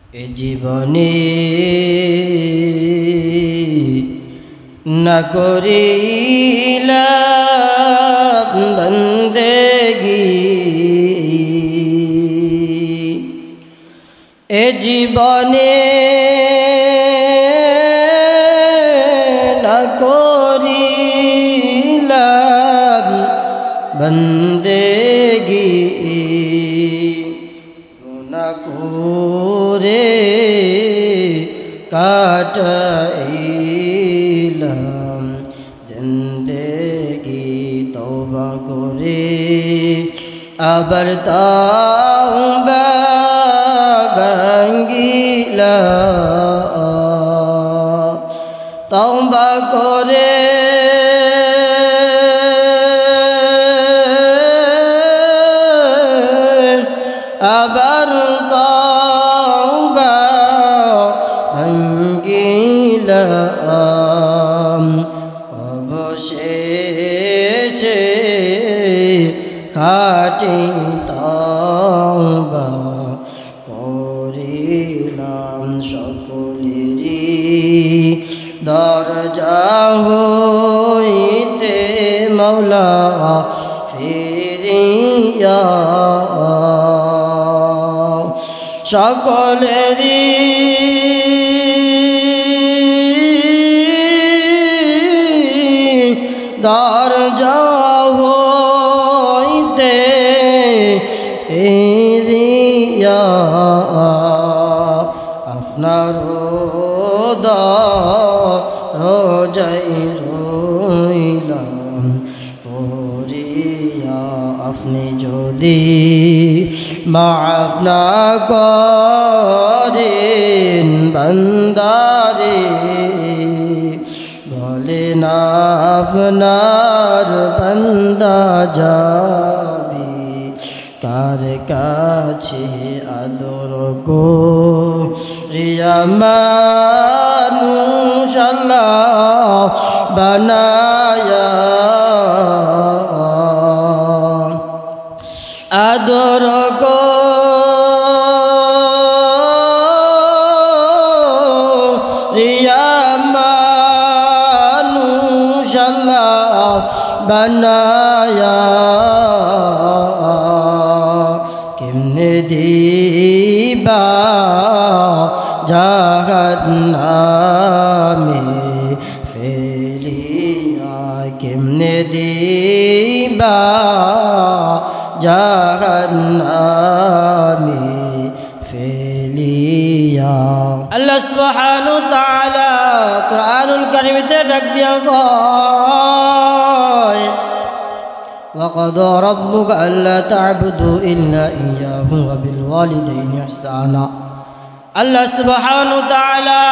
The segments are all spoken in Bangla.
এ জীবনে না করিলাম বন্দেগি, এ জীবনে না করিলাম বন্দেগি, গুনাহ করে কাটাইলাম জিন্দেগি। তওবা করে আবার তওবা ভাঙ্গিলাম, তওবা করে আবার তওবা ভাঙ্গিলাম। অবশেষে খাঁটি তওবা করিলাম। সকলেরই দরজা হইতে মওলা ফিরিয়া, সকলেরই দরজা হইতে ফিরিয়া আপনার দরজায় রইলাম ফরিয়া। আপনি যদি মাফ না করেন বান্দারে, বলেন আপনার বান্দা যাবে কার কাছে? আদর করিয়া মানুষ আল্লাহ বানায়া, আদর করিয়া মানুষ আল্লাহ বানায়া, কেমনে দিবা জাহান্নামে ফেলিয়া, কেমনে দিবা জাহান্নামে ফেলিয়া। আল্লাহ সুবহানাহু ওয়া তাআলা কুরআনুল কারীমে ডাক দিয়া কয়, وقضى ربك ألا تعبدوا إلا إياه وبالوالدين إحسانا। আল্লাহ সুবহানাহু ওয়া তাআলা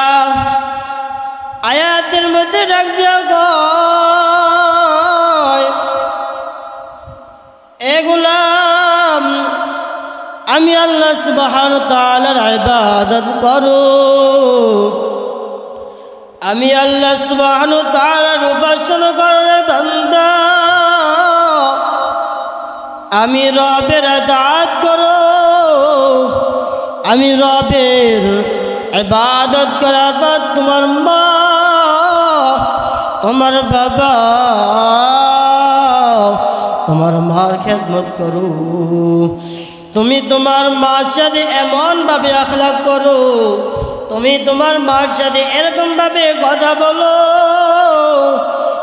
আয়াতের মধ্যে ডাক দিয়া কয়, এ গোলাম আমি আল্লাহ সুবহানাহু ওয়া তাআলার ইবাদত করো, আমি আল্লাহ সুবহানাহু ওয়া তাআলার উপাসনা করো রে বান্দা, আমি রবের ইতাআত করো, আমি রবের ইবাদত করার পর তোমার মা তোমার বাবা তোমার মার খেদমত করো। তুমি তোমার মার সাথে এমনভাবে আখলাক করো, তুমি তোমার মার সাথে এরকমভাবে কথা বলো।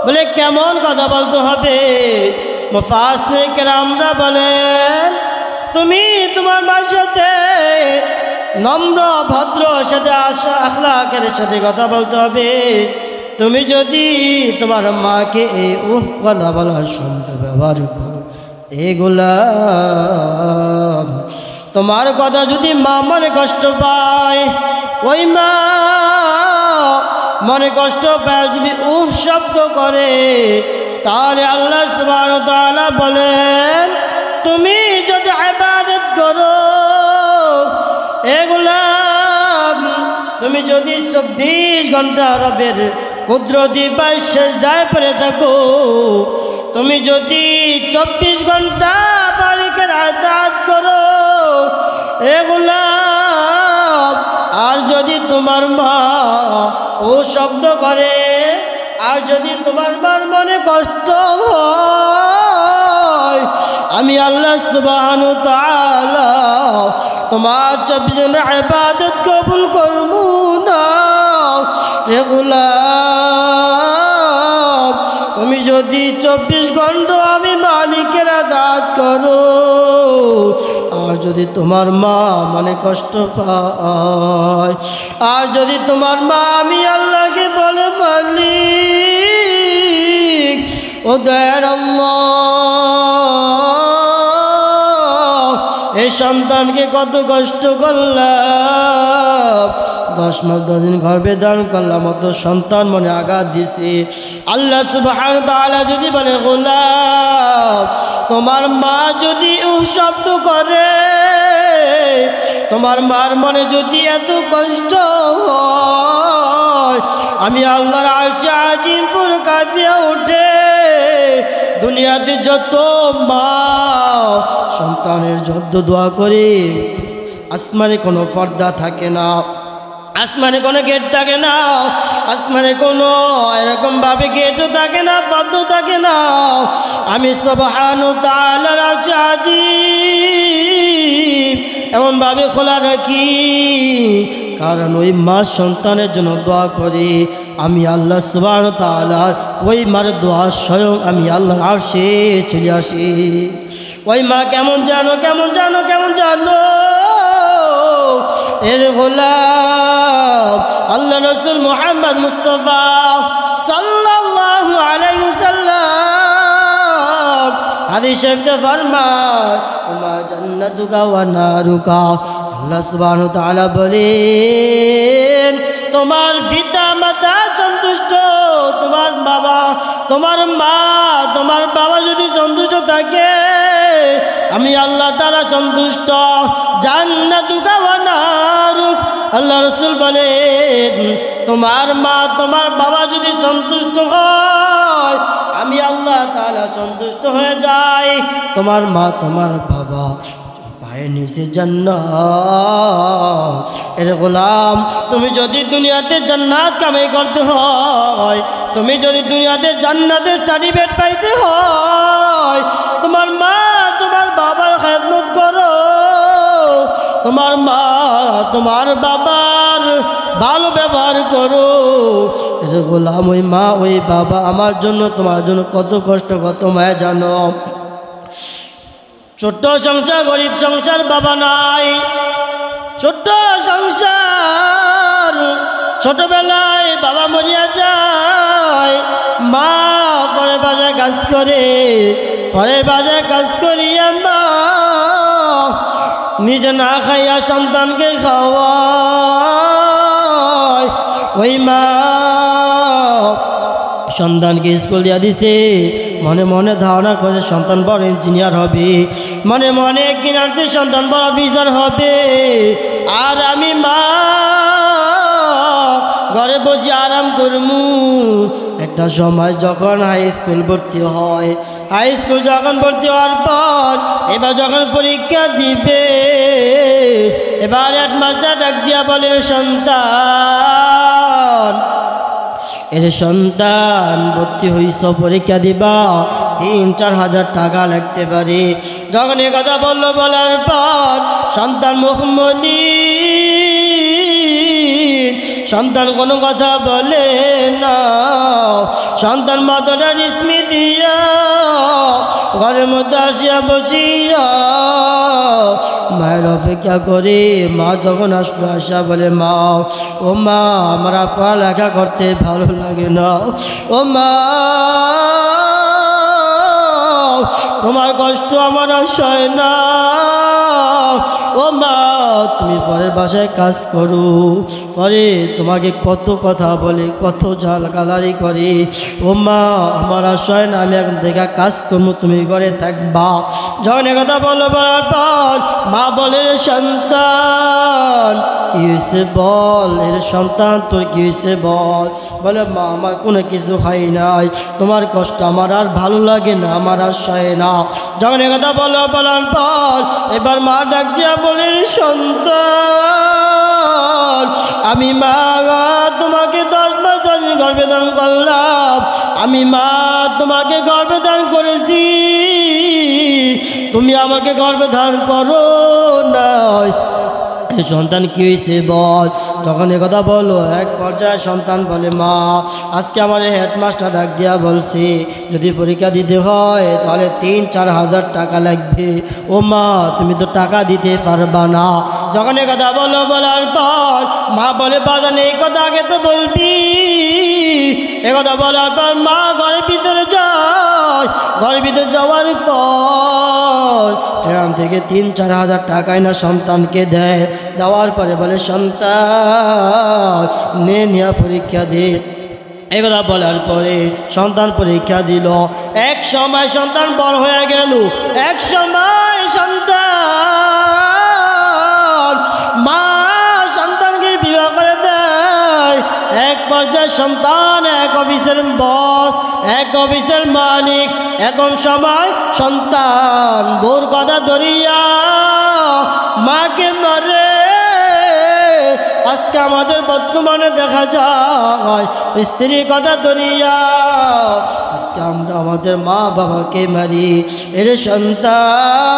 বলে কেমন কথা বলতে হবে? মুফাসসিরিন কেরামরা বলেন, তুমি তোমার মার সাথে নম্র ভদ্র সাথে আখলাকের সাথে কথা বলতে হবে। তুমি যদি তোমার মাকে এই বলা বলার সঙ্গে ব্যবহার করো, এগুলা তোমার কথা যদি মা মনে কষ্ট পায়, ওই মা মনে কষ্ট পায় যদি শব্দ করে, তাহলে আল্লাহ সুবহানাহু ওয়া তাআলা বলেন তুমি যদি ইবাদত করো, এগুলা তুমি যদি 24 ঘন্টা রবের কুদরতি পায় সিজদায় পড়ে থাকো, তুমি যদি 24 ঘন্টা মালিকের ইতাআত করো, এগুলা তোমার মা ও শব্দ করে, আর যদি তোমার মার মনে কষ্ট হয়, আমি আল্লাহ সুবহানাহু ওয়া তাআলা তোমার 24 ঘন্টার ইবাদত কবুল করব না রে গোলাম। তুমি যদি 24 ঘন্টা আমি মালিকের আদাত করো, আর যদি তোমার মা মানে কষ্ট পায়, আর যদি তোমার মা আমি আল্লাহকে বলে মালিক ও দয়ার আল্লাহ, এই সন্তানকে কত কষ্ট করলাম, 10 মাস 10 দিন গর্ভে ধারণ করলাম, অত সন্তান মনে আঘাত দিছে। আল্লাহ সুবহানাহু ওয়া তাআলা যদি বলে গোলাম তোমার মা যদি ও শব্দ করে, তোমার মার মনে যদি এত কষ্ট হয়, আমি আল্লাহর আরশে আজিম পুরো কাঁপিয়ে ওঠে। দুনিয়াতে যত মা সন্তানের যত দোয়া করে, আসমানে কোনো পর্দা থাকে না, আসমানে কোনো গেট থাকে না, আসমানে কোনো এরকম ভাবে গেটও থাকে না, পদ্ম থাকে না। আমি সুবহানাহু ওয়া তাআলার আরশে আজিম এমন ভাবে খোলা রাখি, কারণ ওই মা সন্তানের জন্য দোয়া করে, আমি আল্লাহ সুবহানাহু ওয়া তাআলার ওই মার দোয়া স্বয়ং আমি আল্লাহর আরশে চলে আসি। ওই মা কেমন জানো, কেমন জানো, কেমন জানো এর গোলাম আল্লাহ রাসূল মুহাম্মদ মুস্তাফা সাল্লাল্লাহু আলাইহি ওয়াসাল্লাম হাদিস শরীফে ফরমায় ওমা জান্নাতুকা ওয়া নারুকা। আল্লাহ সুবহানাহু ওয়া তাআলা বলেন তোমার পিতা মাতা সন্তুষ্ট, তোমার বাবা, তোমার মা, তোমার বাবা যদি সন্তুষ্ট থাকে, আমি আল্লাহ তাআলা সন্তুষ্ট। জান্নাতুকা ওয়া নারুক, আল্লাহ রাসূল বলেন তোমার মা তোমার বাবা যদি সন্তুষ্ট হয়, আমি আল্লাহ তাআলা সন্তুষ্ট হয়ে যাই। তোমার মা তোমার বাবা পায়ের নিচে জান্নাত। এর গোলাম তুমি যদি দুনিয়াতে জান্নাত কামাই করতে হয়, তুমি যদি দুনিয়াতে জান্নাতের সার্টিফিকেট পাইতে হয়, তোমার মা তোমার বাবার খেদমত করো, তোমার মা তোমার বাবার ভালো ব্যবহার করো। এর গোলাম ওই মা ওই বাবা আমার জন্য তোমার জন্য কত কষ্ট কত মায়া জানো। ছোট্ট সংসার, গরিব সংসার, বাবা নাই, ছোট্ট সংসার, ছোটবেলায় বাবা মরিয়া যায়, মা পরের বাসায় কাজ করে, পরের বাসায় কাজ করিয়া মা নিজে না খাইয়া সন্তানকে খাওয়ায়। ওই মা সন্তানকে স্কুল দিয়া দিছে, মনে মনে ধারণা করে সন্তান বড় ইঞ্জিনিয়ার হবে, মনে মনে কিনারছে সন্তান বড় অফিসার হবে, আর আমি মা ঘরে বসে আরাম করমু। একটা সময় যখন হাই স্কুল ভর্তি হয়, হাই স্কুল যখন ভর্তি হওয়ার পর এবার যখন পরীক্ষা দিবে, এবার হেডমাস্টার ডাক দিয়া বলে সন্তান, এর সন্তান ভর্তি হইছ, পরীক্ষা দিবা, 3-4 হাজার টাকা লাগতে পারে। যখন এ কথা বললো, বলার পর সন্তান মুখমলি, সন্তান কোনো কথা বলে না, সন্তান মাথাটা রিসমি দিয়া ঘরের মধ্যে আসিয়া বসিয়া মায়ের অপেক্ষা করে। মা যখন আসলো, আসা বলে মা, ও মা আমার পড়ালেখা করতে ভালো লাগে না, ও মা তোমার কষ্ট আমার আশয় না, ও মা তুমি পরের বাসায় কাজ করো, পরে তোমাকে কত কথা বলে, কত ঝালগালারি করে, ও মা আমার আশয় না, আমি এখন থেকে কাজ করবো, তুমি ঘরে থাকবা। যখন কথা বলো, বলার পর মা বলে সন্তান কি হয়েছে বল, এর সন্তান তোর কি হয়েছে বল। বলে মা আমার কোনো কিছু হয় নাই, তোমার কষ্ট আমার আর ভালো লাগে না, আমার আর সয় না। যখন কথা বলো, বলার পর এবার মা ডাক দিয়া বলে সন্তান আমি মা তোমাকে 10 মাস 10 দিন গর্ভে ধারণ করলাম, আমি মা তোমাকে গর্ভে ধারণ করেছি, তুমি আমাকে গর্ভে ধারণ করো নাই, সন্তান কি হয়েছে বল। তখন এ কথা বলো, এক পর্যায়ে সন্তান বলে মা আজকে আমার হেডমাস্টার ডাক দিয়া বলছে যদি পরীক্ষা দিতে হয় তাহলে 3-4 হাজার টাকা লাগবে। ও মা তুমি তো টাকা দিতে পারবা না। যখন এ কথা বলো, বলার পর মা বলে বাজান এই কথা আগে তো বলবি। এ কথা বলার পর মা ঘরের ভিতরে যায়, ঘরের ভিতরে যাওয়ার পর ট্রেন থেকে 3-4 হাজার টাকায় না সন্তানকে দেয়। দেওয়ার পরে বলে সন্তান নে নিয়া পরীক্ষা দে। এই কথা বলার পরে সন্তান পরীক্ষা দিল। এক সময় সন্তান বড় হয়ে গেল, এক সময় সন্তান মা সন্তানকে বিবাহ করে দেয়। এক পর্যায়ে সন্তান এক অফিসের বস, এক অফিসের মালিক। এখন সময় সন্তান বোর কথা ধরিয়া মাকে মারে। আজকে আমাদের বর্তমানে দেখা যায় স্ত্রীর কথা ধরিয়া আজকে আমরা আমাদের মা বাবাকে মারি। এর সন্তান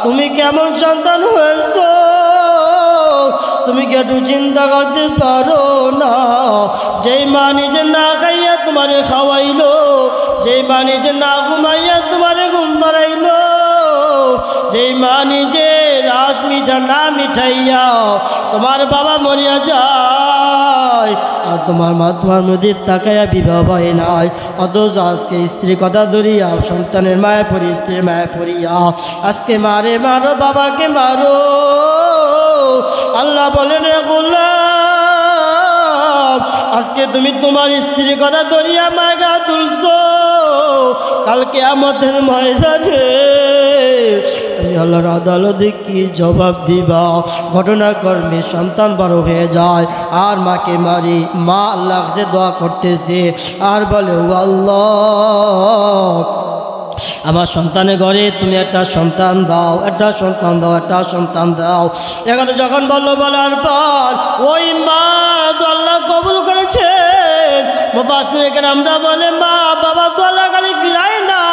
তুমি কেমন সন্তান হয়েছ, তুমি কি একটু চিন্তা করতে পারো না? যেই মা নিজে না খাইয়া তোমারে খাওয়াইলো, যেই মা নিজে না ঘুমাইয়া তোমারে ঘুম পাড়াইলো, যেই মা নিজে রাস মিঠা না মিঠাইয়া তোমার বাবা মরিয়া যায়, আর তোমার মা তোমার মধ্যে তাকাইয়া বিবাহ হয় নাই। অথচ আজকে স্ত্রীর কথা ধরিয়া সন্তানের মায়া পড়ি, স্ত্রীর মায়া পড়িয়া আজকে মারে মারো, বাবাকে মারো। আল্লাহ বলেন রে গোলাম আজকে তুমি তোমার স্ত্রীর কথা ধরিয়া মাগা তুলছো, কালকে কিয়ামতের ময়দানে তুমি আল্লাহর আদালতে কি জবাব দিবা? ঘটনাক্রমে সন্তান বড় হয়ে যায় আর মাকে মারি। মা আল্লাহ কাছে দোয়া করতেছে আর বলে ও আল্লাহ আমার সন্তানের ঘরে তুমি একটা সন্তান দাও, একটা সন্তান দাও, একটা সন্তান দাও। এখানে যখন বললো, বলার পর ওই মা তো আল্লাহ কবুল করেছেন। মুফাসসির কেরামরা বলে মা বাবা তো আল্লাহ খালি ফিরায় না,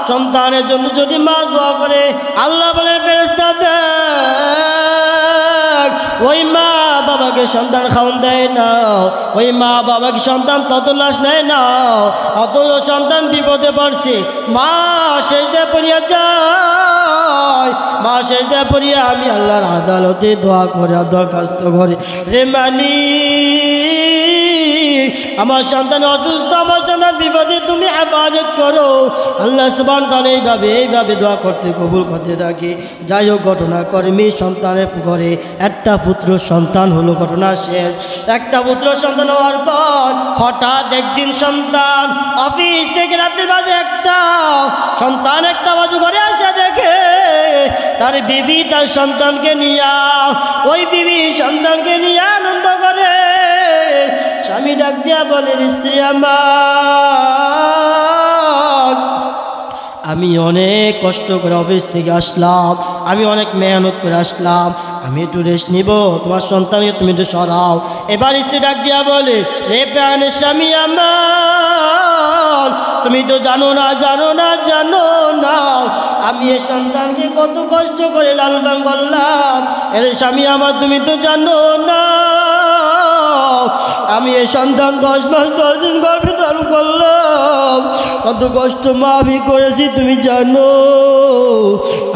সন্তানের জন্য যদি মা দোয়া করে আল্লাহ বলে ফেরেশতা দেখ ওই মা বাবাকে সন্তান খাওয়ান দেয় না, ওই মা বাবাকে সন্তান তত লাশ নেয় না। অথচ সন্তান বিপদে পড়ছে, মা সেজদা পড়িয়া যায়, মা সেজদা পড়িয়া আমি আল্লাহর আদালতে দোয়া করে দরখাস্ত করে রে মালিক আমার সন্তান অসুস্থ, আমার সন্তান বিপদে তুমি হেফাজত করো। আল্লাহ সুবহান তাআলা এইভাবে দোয়া করতে কবুল করতে থাকে। যাই হোক ঘটনাক্রমে সন্তানের ঘরে একটা পুত্র সন্তান হলো। ঘটনা শেষ। একটা পুত্র সন্তান হওয়ার পর হঠাৎ একদিন সন্তান অফিস থেকে রাত্রির বাজে একটা, সন্তান 1টা বাজে ঘরে আসা দেখে তার বিবি তার সন্তানকে নিয়ে, ওই বিবি সন্তানকে নিয়ে আনন্দ করে। স্বামী ডাক দিয়া বলেন স্ত্রী আমার আমি অনেক কষ্ট করে অফিস থেকে আসলাম, আমি অনেক মেহনত করে আসলাম, আমি একটু রেস্ট নিব, তোমার সন্তানকে তুমি একটু সরাও। এবার স্ত্রী ডাক দিয়া বলে রে প্রাণের স্বামী আমার তুমি তো জানো না আমি এই সন্তানকে কত কষ্ট করে লালন করলাম। এর স্বামী আমার তুমি তো জানো না আমি এই সন্তান 10 মাস 10 দিন গর্ভে ধারণ করলাম, কত কষ্ট মা আমি করেছি তুমি জানো।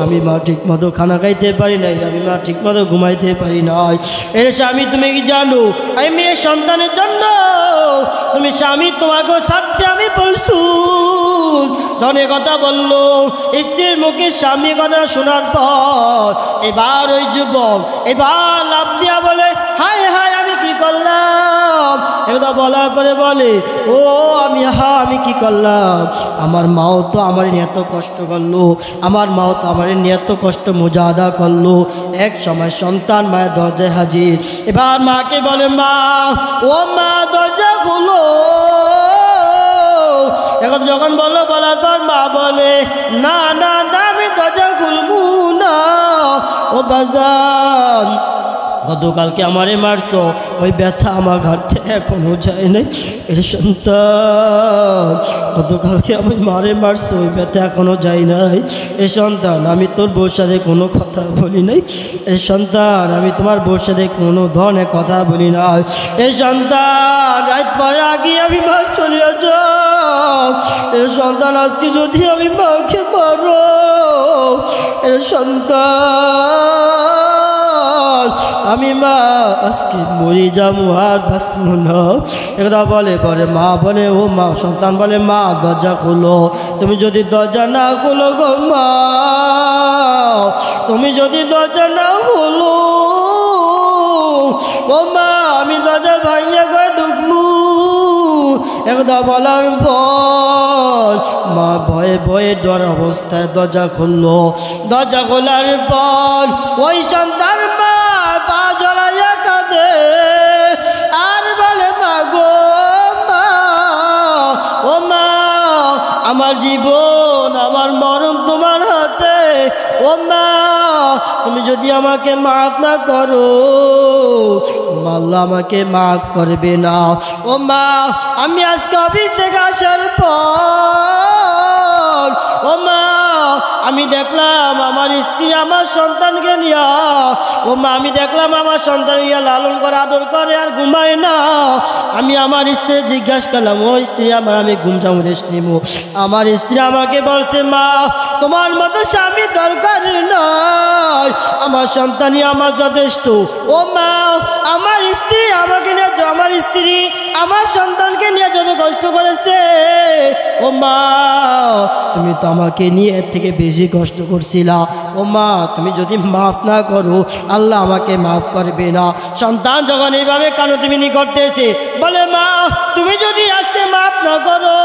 আমি মা ঠিক মতো খানা খাইতে পারি নাই, আমি মা ঠিক মতো ঘুমাইতে পারি নাই। এর স্বামী তুমি কি জানো আমি মেয়ের সন্তানের জন্য তুমি স্বামী তোমাকে ছাড়তে আমি প্রস্তুত। ধনে কথা বললো স্ত্রীর মুখে স্বামী কথা শোনার পর এবার ওই যুবক এবার লাফ দিয়া বলে হায় হায় আমি কি করলাম। এটা বলার পরে বলে ও আমি কি করলাম, আমার মাও তো আমার নিয়ে এত কষ্ট করলো, আমার মাও তো আমার নিয়ে এত কষ্ট মুজাহাদা করলো। এক সময় সন্তান মায়ের দরজায় হাজির। এবার মাকে বলে মা ও মা দরজা খুলো। এখন যখন বলার পর মা বলে না না না আমি দরজা খুলবো না। ও বাজান গতকালকে আমারে মারছো, ওই ব্যথা আমার ঘাট থেকে এখনো যায় নাই। এ সন্তান, গতকালকে আমি মারে মারছো, ওই ব্যথা এখনো যায় নাই। এ সন্তান, আমি তোর বউর সাথে কোনো কথা বলি নাই। এ সন্তান, আমি তোমার বউর সাথে কোনো ধরনের কথা বলি নাই। এ সন্তান, রাত পরে আগে আমি মা চলে যাও। এ সন্তান, আজকে যদি আমি মাকে মারো, এ সন্তান, আমি মা আজকে মরে যাবো আর বাঁচবো না। একদা বলে পরে মা বলে, ও মা, সন্তান বলে, মা দরজা খোলো। তুমি যদি দরজা না খোলো গো মা, তুমি যদি দরজা না খোলো ও মা, আমি দরজা ভাঙিয়া ঘরে ঢুকবো। একদা বলার পর মা ভয়ে ভয়ে ডর অবস্থায় দরজা খুললো। দরজা খোলার পর ওই সন্তান মা পা জড়াইয়া কাঁদে আর বলে, মা গো মা, ও মা, আমার জীবন আমার মরণ তোমার হাতে। ও মা, তুমি যদি আমাকে মাফ না করো, আল্লাহ আমাকে মাফ করবে না। ও মা, আমি আজকে অফিস থেকে আসার পর ও মা, আমি দেখলাম আমার স্ত্রী আমার সন্তানকে নিয়া, ও মা, আমি দেখলাম আমার সন্তানকে লালন করে আদর করে আর ঘুমায় না। আমি আমার স্ত্রী জিজ্ঞাসা করলাম, ও স্ত্রী আমার, আমি ঘুম যাবো রেস্ট নিব। আমার স্ত্রী আমাকে বলছে, মা, তোমার মতো স্বামী দরকার নাই, আমার সন্তানই আমার যথেষ্ট। ও মা, আমার স্ত্রী আমাকে নিয়ে, আমার স্ত্রী আমার সন্তানকে নিয়ে যত কষ্ট করেছে, ও মা, তুমি তো আমাকে নিয়ে এর থেকে বেশি কষ্ট করছিলা। ও মা, তুমি যদি মাফ না করো, আল্লাহ আমাকে মাফ করবে না। সন্তান যখন এইভাবে কানো তুমি করতেছে, বলে, মা, তুমি যদি আজকে মাফ না করো,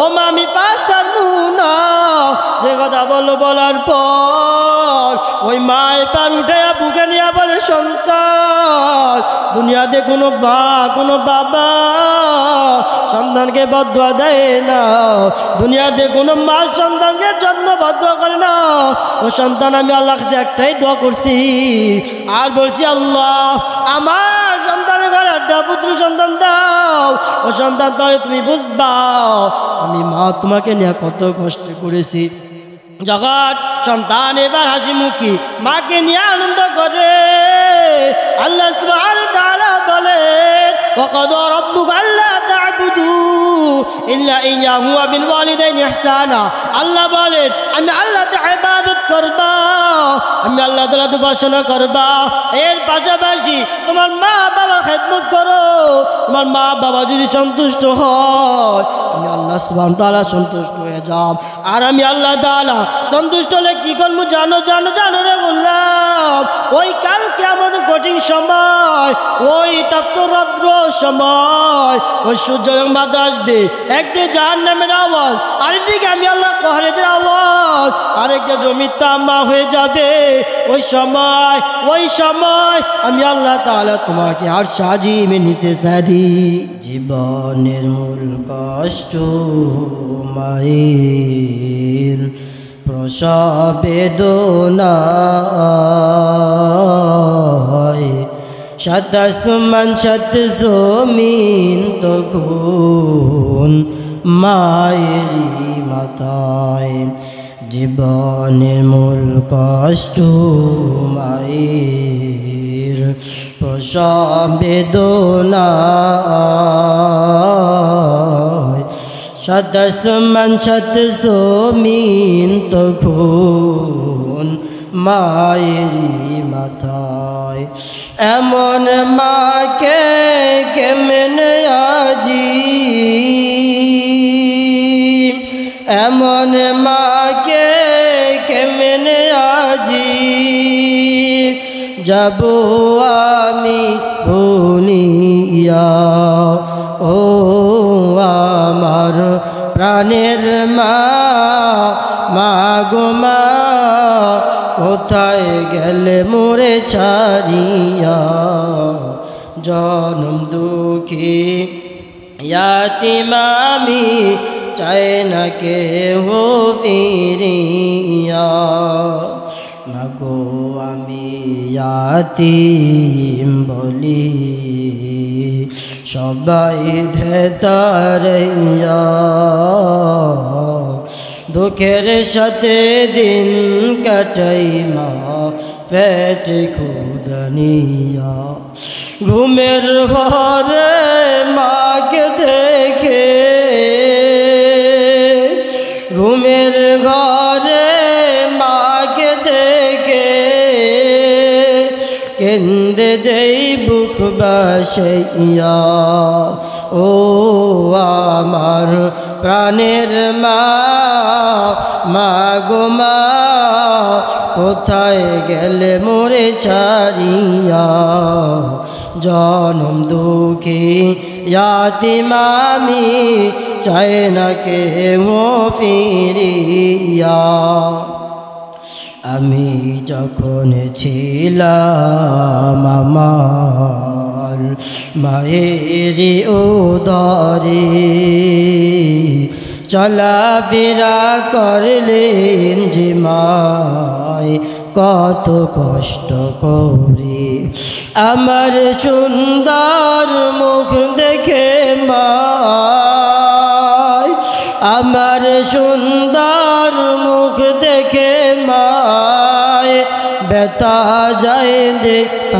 ও মা, আমি পারবো না। যে কথা বলার পর ওই মা এবার উঠে বুকে নিয়ে বলে, সন্তান, দুনিয়াতে কোনো মা কোনো বাবা সন্তানকে বদুয়া দেয় না। দুনিয়াতে কোনো মা সন্তানকে যত্ন বদুয়া করে না। ও সন্তান, আমি আল্লাহ কাছে একটাই দোয়া করছি আর বলছি, আল্লাহ আমার সন্তানের ঘরে একটা পুত্র সন্তান দাও। ও সন্তান, তাহলে তুমি বুঝবা আমি মা তোমাকে নিয়ে কত কষ্ট করেছি। যখন সন্তান এবার হাসি মুখী মাকে নিয়ে আনন্দ করে, আল্লাহ সুবহানাহু ওয়া তাআলা বলেন, ওয়াকাদা রাব্বুকা আল্লা তা'বুদু ইল্লা ইয়্যাহু ওয়া বিল ওয়ালিদাইনি ইহসানা। আল্লাহ বলেন, আমি আল্লাহর ইবাদত করবা, আমি আল্লাহ তাআলার উপাসনা করবা, এর পাশাপাশি তোমার মা বাবার খেদমত করো। তোমার মা বাবা যদি সন্তুষ্ট হয়, আমি আল্লাহ সুবহানাহু ওয়া তাআলা সন্তুষ্ট হয়ে যাব। আর আমি আল্লাহ তাআলা সন্তুষ্ট হলে কি করবো জানো রে বললাম, ওই কাল কিয়ামতের কঠিন সময়, ওই তপ্ত রৌদ্র সময়, ওই সূর্যের মাথা আসবে, একদিকে জাহান্নামের আওয়াজ, আরেকদিকে আমি আল্লাহ কহরের আওয়াজ, আরেকটা জমি তামা হয়ে যাবে। ওই সময় আমি আল্লাহ তাআলা তোমাকে আর সাজিমে নিচে সাদি। জীবনের মূল কষ্ট মায়ের প্রসব বেদনায়, সাত আসমান সাত জমিন তখন মায়েরই মাথায়। জীবনের মূল কষ্ট মায়ের প্রসব বেদনায়, সাত আসমান সাত জমিন তখন মায়েরই মাথায়। এমন মাকে কেমনে আজি, এমন মাকে কেমনে আজি যাব আমি ভুলিয়া। ও আমার প্রাণের মা, মা গো মা, কোথায় গেলে মোরে ছাড়িয়া। জনম দুঃখী ইয়াতীম আমি, চাই না কেহ ফিরিয়া। মাগো আমি ইয়াতীম বলি সবাই ধেতারাইয়া দুঃখের সাথে দিন কাটাই মা পেট খুদনিয়া ঘুমের ঘরে মাকে দেখে ঘুমের ঘরে মাকে দেখে কেন্দে দেই বুক বাসাইয়া ও আমার প্রাণের মা মা গো মা কোথায় গেলে মোরে ছাড়িয়া জনম দুঃখী ইয়াতীম আমি চাই না কেউ ফিরিয়া আমি যখন ছিলাম আমার মায়েরই উদরে চলাফেরা করলেন যে মায় কত কষ্ট করে আমার সুন্দর মুখ দেখে মায় আমার সুন্দর মুখ দেখে মায় ব্যথা যায় দে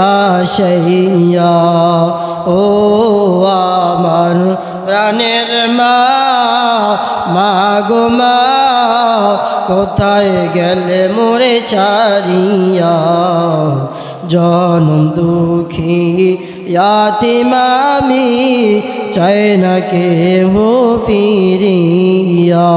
আশাইয়া ও আমার প্রাণের মা মা গো মা কোথায় গেলে মোরে ছাড়িয়া জনম দুঃখী ইয়াতীম আমি চাই না কেউ ফিরিয়া